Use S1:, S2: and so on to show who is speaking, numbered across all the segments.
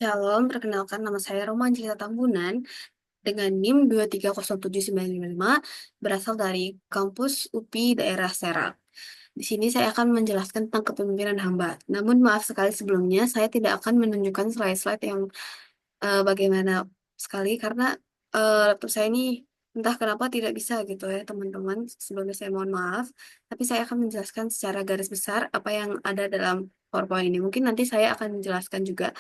S1: Shalom, perkenalkan nama saya Roma Angelita Tambunan dengan NIM 2307955 berasal dari kampus UPI daerah Serang. Di sini saya akan menjelaskan tentang kepemimpinan hamba. Namun maaf sekali sebelumnya saya tidak akan menunjukkan slide-slide yang bagaimana sekali karena laptop saya ini entah kenapa tidak bisa gitu ya teman-teman. Sebelumnya saya mohon maaf, tapi saya akan menjelaskan secara garis besar apa yang ada dalam PowerPoint ini. Mungkin nanti saya akan menjelaskan juga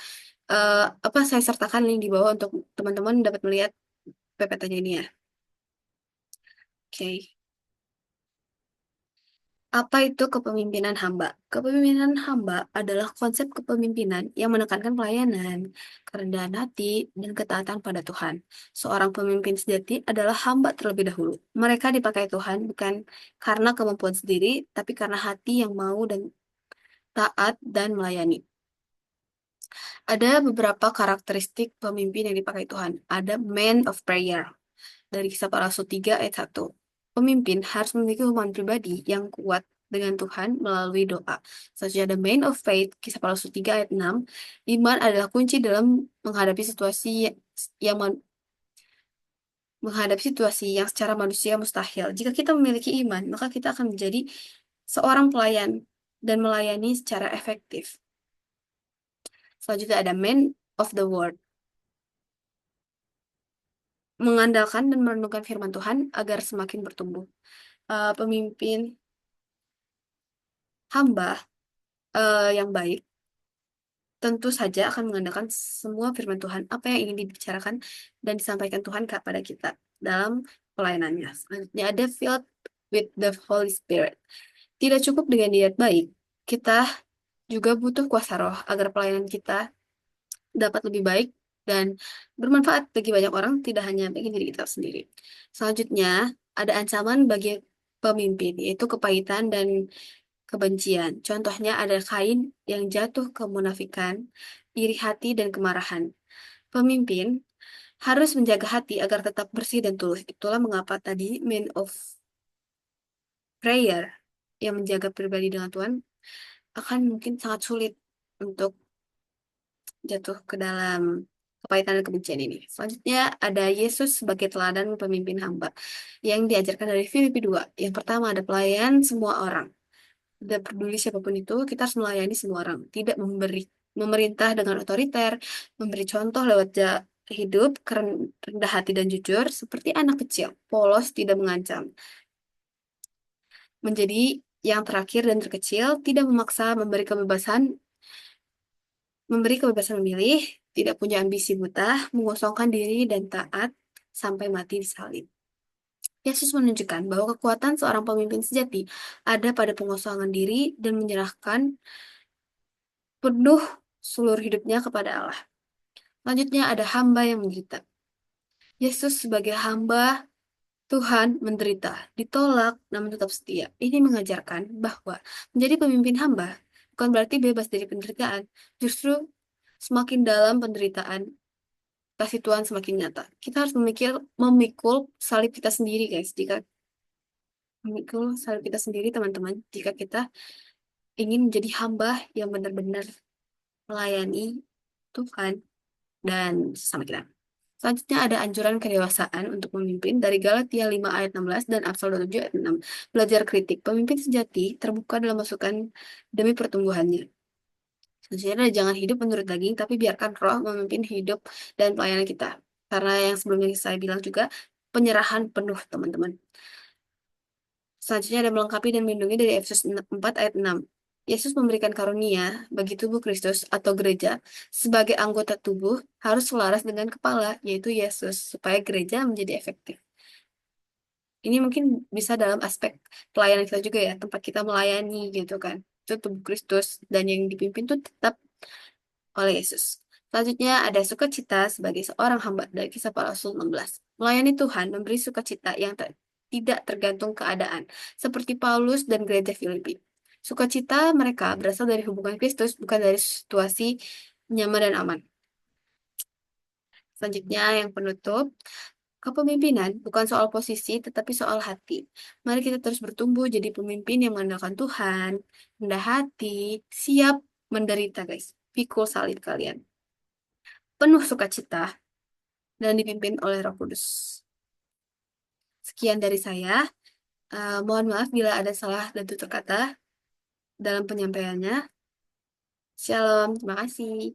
S1: apa saya sertakan link di bawah untuk teman-teman dapat melihat PPT-nya ini ya. Oke. Apa itu kepemimpinan hamba? Kepemimpinan hamba adalah konsep kepemimpinan yang menekankan pelayanan, kerendahan hati, dan ketaatan pada Tuhan. Seorang pemimpin sejati adalah hamba terlebih dahulu. Mereka dipakai Tuhan bukan karena kemampuan sendiri, tapi karena hati yang mau dan taat dan melayani. Ada beberapa karakteristik pemimpin yang dipakai Tuhan. Ada man of prayer. Dari Kisah Para Rasul 3 ayat 1. Pemimpin harus memiliki hubungan pribadi yang kuat dengan Tuhan melalui doa. Selanjutnya ada main of faith, Kisah Para Rasul 3 ayat 6. Iman adalah kunci dalam menghadapi yang situasi yang secara manusia mustahil. Jika kita memiliki iman, maka kita akan menjadi seorang pelayan dan melayani secara efektif. Selanjutnya ada man of the word, mengandalkan dan merenungkan firman Tuhan agar semakin bertumbuh. Pemimpin hamba yang baik tentu saja akan mengandalkan semua firman Tuhan, apa yang ingin dibicarakan dan disampaikan Tuhan kepada kita dalam pelayanannya. Selanjutnya ada filled with the Holy Spirit. Tidak cukup dengan niat baik, kita juga butuh kuasa roh agar pelayanan kita dapat lebih baik dan bermanfaat bagi banyak orang, tidak hanya bagi diri kita sendiri. Selanjutnya, ada ancaman bagi pemimpin, yaitu kepahitan dan kebencian. Contohnya ada Kain yang jatuh ke munafikan, iri hati, dan kemarahan. Pemimpin harus menjaga hati agar tetap bersih dan tulus. Itulah mengapa tadi men of prayer yang menjaga pribadi dengan Tuhan akan mungkin sangat sulit untuk jatuh ke dalam kepahitan dan kebencian ini. Selanjutnya ada Yesus sebagai teladan pemimpin hamba yang diajarkan dari Filipi 2. Yang pertama ada pelayan semua orang. Tidak peduli siapapun itu, kita harus melayani semua orang. Tidak memerintah dengan otoriter, memberi contoh lewat hidup, rendah hati dan jujur, seperti anak kecil, polos, tidak mengancam. Menjadi yang terakhir dan terkecil, tidak memaksa, memberi kebebasan memilih, tidak punya ambisi buta, mengosongkan diri dan taat sampai mati disalib. Yesus menunjukkan bahwa kekuatan seorang pemimpin sejati ada pada pengosongan diri dan menyerahkan penuh seluruh hidupnya kepada Allah. Selanjutnya ada hamba yang menderita. Yesus sebagai hamba Tuhan menderita, ditolak, namun tetap setia. Ini mengajarkan bahwa menjadi pemimpin hamba bukan berarti bebas dari penderitaan. Justru semakin dalam penderitaan, kasih Tuhan semakin nyata. Kita harus memikul salib kita sendiri, guys. Jika memikul salib kita sendiri, teman-teman, jika kita ingin menjadi hamba yang benar-benar melayani Tuhan dan sesama kita. Selanjutnya ada anjuran kedewasaan untuk memimpin dari Galatia 5 ayat 16 dan Amsal 27 ayat 6. Belajar kritik. Pemimpin sejati terbuka dalam masukan demi pertumbuhannya. Selanjutnya ada jangan hidup menurut daging, tapi biarkan roh memimpin hidup dan pelayanan kita. Karena yang sebelumnya saya bilang juga, penyerahan penuh, teman-teman. Selanjutnya ada melengkapi dan melindungi dari Efesus 4 ayat 6. Yesus memberikan karunia bagi tubuh Kristus atau gereja sebagai anggota tubuh harus selaras dengan kepala, yaitu Yesus, supaya gereja menjadi efektif. Ini mungkin bisa dalam aspek pelayanan kita juga ya, tempat kita melayani gitu kan. Itu tubuh Kristus dan yang dipimpin itu tetap oleh Yesus. Selanjutnya ada sukacita sebagai seorang hamba dari Kisah Para Rasul 16. Melayani Tuhan memberi sukacita yang tidak tergantung keadaan, seperti Paulus dan gereja Filipi. Sukacita mereka berasal dari hubungan Kristus, bukan dari situasi nyaman dan aman. Selanjutnya yang penutup, kepemimpinan bukan soal posisi, tetapi soal hati. Mari kita terus bertumbuh jadi pemimpin yang mengandalkan Tuhan, rendah hati, siap menderita guys. Pikul salib kalian. penuh sukacita, dan dipimpin oleh Roh Kudus. Sekian dari saya. Mohon maaf bila ada salah dan tutur kata dalam penyampaiannya. Shalom, terima kasih.